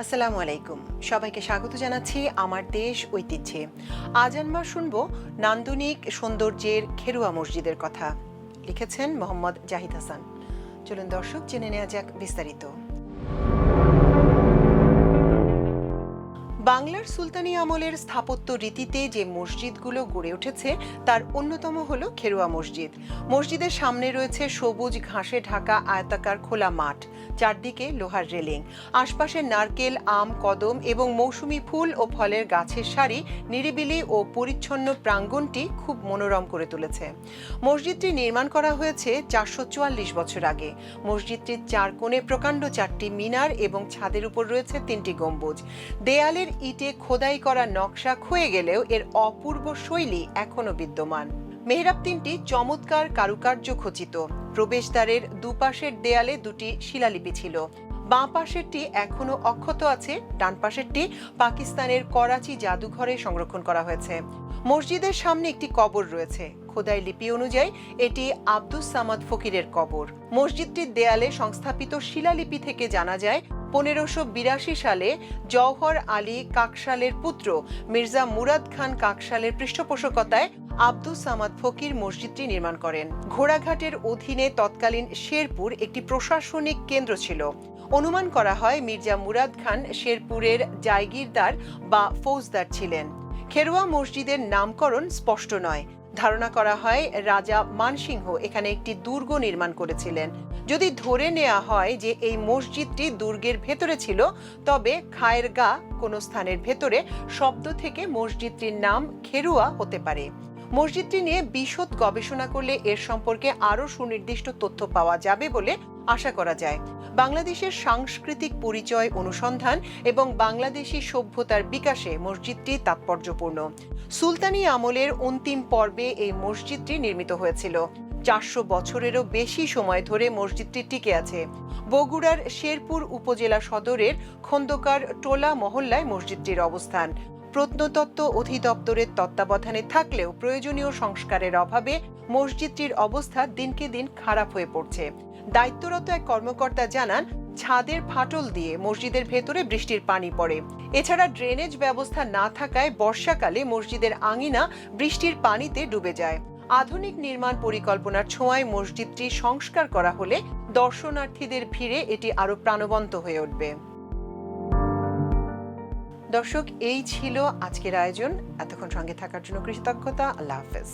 আসসালামু আলাইকুম, সবাইকে স্বাগত জানাচ্ছি আমার দেশ ঐতিহ্যে। আজ আমরা শুনব নান্দনিক সৌন্দর্যের খেরুয়া মসজিদের কথা। লিখেছেন মোহাম্মদ জাহিদ হাসান। চলুন দর্শক, জেনে নেওয়া যাক বিস্তারিত। বাংলার সুলতানি আমলের স্থাপত্য রীতিতে যে মসজিদগুলো গড়ে উঠেছে তার অন্যতম হল খেরুয়া মসজিদ। মসজিদের সামনে রয়েছে সবুজ ঘাসে ঢাকা আয়তাকার খোলা মাঠ, চারদিকে লোহার রেলিং, আশপাশে নারকেল, আম, কদম এবং মৌসুমি ফুল ও ফলের গাছের সারি নিরিবিলি ও পরিচ্ছন্ন প্রাঙ্গণটি খুব মনোরম করে তুলেছে। মসজিদটি নির্মাণ করা হয়েছে 444 বছর আগে। মসজিদটির চার কোণে প্রকাণ্ড চারটি মিনার এবং ছাদের উপর রয়েছে তিনটি গম্বুজ। দেয়ালের ইটে খোদাই করা নকশা ক্ষয়ে গেলেও এর অপূর্ব শৈলী এখনো বিদ্যমান। মেহরাব তিনটি চমৎকার কারুকার্য খচিত। প্রবেশদ্বারের দুপাশের দেয়ালে দুটি শিলালিপি ছিল। বাঁ পাশেরটি এখনো অক্ষত আছে, ডান পাশেরটি পাকিস্তানের করাচি জাদুঘরে সংরক্ষণ করা হয়েছে। মসজিদের সামনে একটি কবর রয়েছে। খোদাই লিপি অনুযায়ী এটি আব্দুস সামাদ ফকিরের কবর। মসজিদটির দেয়ালে সংস্থাপিত শিলালিপি থেকে জানা যায় 1582 সালে জওহর আলী কাকশালের পুত্র মির্জা মুরাদ খান কাকশালের পৃষ্ঠপোষকতায় আব্দুস সামাদ ফকির মসজিদটি নির্মাণ করেন। ঘোড়াঘাটের অধীনে তৎকালীন শেরপুর একটি প্রশাসনিক কেন্দ্র ছিল। অনুমান করা হয় মির্জা মুরাদ খান শেরপুরের জায়গিরদার বা ফৌজদার ছিলেন। খেরুয়া মসজিদের নামকরণ স্পষ্ট নয়। ধারণা করা হয় রাজা মানসিংহ এখানে একটি দুর্গ নির্মাণ করেছিলেন। যদি ধরে নেওয়া হয় যে এই মসজিদটি দুর্গের ভেতরে ছিল, তবে খায়েরগা কোনো স্থানের ভেতরে শব্দ থেকে মসজিদটির নাম খেরুয়া হতে পারে। মসজিদটি নিয়ে বিশদ গবেষণা করলে এর সম্পর্কে আরও সুনির্দিষ্ট তথ্য পাওয়া যাবে বলে আশা করা যায়। বাংলাদেশের সাংস্কৃতিক পরিচয় অনুসন্ধান এবং বাংলাদেশি সভ্যতার বিকাশে মসজিদটি তাৎপর্যপূর্ণ। সুলতানি আমলের অন্তিম পর্বে এই মসজিদটি নির্মিত হয়েছিল। 400 বছরেরও বেশি সময় ধরে মসজিদটি টিকে আছে। বগুড়ার শেরপুর উপজেলা সদরের খন্দকার টোলা মহল্লায় মসজিদটির অবস্থান। প্রত্নতত্ত্ব অধিদপ্তরের তত্ত্বাবধানে থাকলেও প্রয়োজনীয় সংস্কারের অভাবে মসজিদটির অবস্থা দিনকে দিন খারাপ হয়ে পড়ছে। দায়িত্বরত এক কর্মকর্তা জানান, ছাদের ফাটল দিয়ে মসজিদের ভেতরে বৃষ্টির পানি পড়ে। এছাড়া ড্রেনেজ ব্যবস্থা না থাকায় বর্ষাকালে মসজিদের আঙিনা বৃষ্টির পানিতে ডুবে যায়। আধুনিক নির্মাণ পরিকল্পনার ছোঁয়ায় মসজিদটি সংস্কার করা হলে দর্শনার্থীদের ভিড়ে এটি আরো প্রাণবন্ত হয়ে উঠবে। দর্শক, এই ছিল আজকের আয়োজন। এতক্ষণ সঙ্গে থাকার জন্য কৃতজ্ঞতা। আল্লাহ হাফেজ।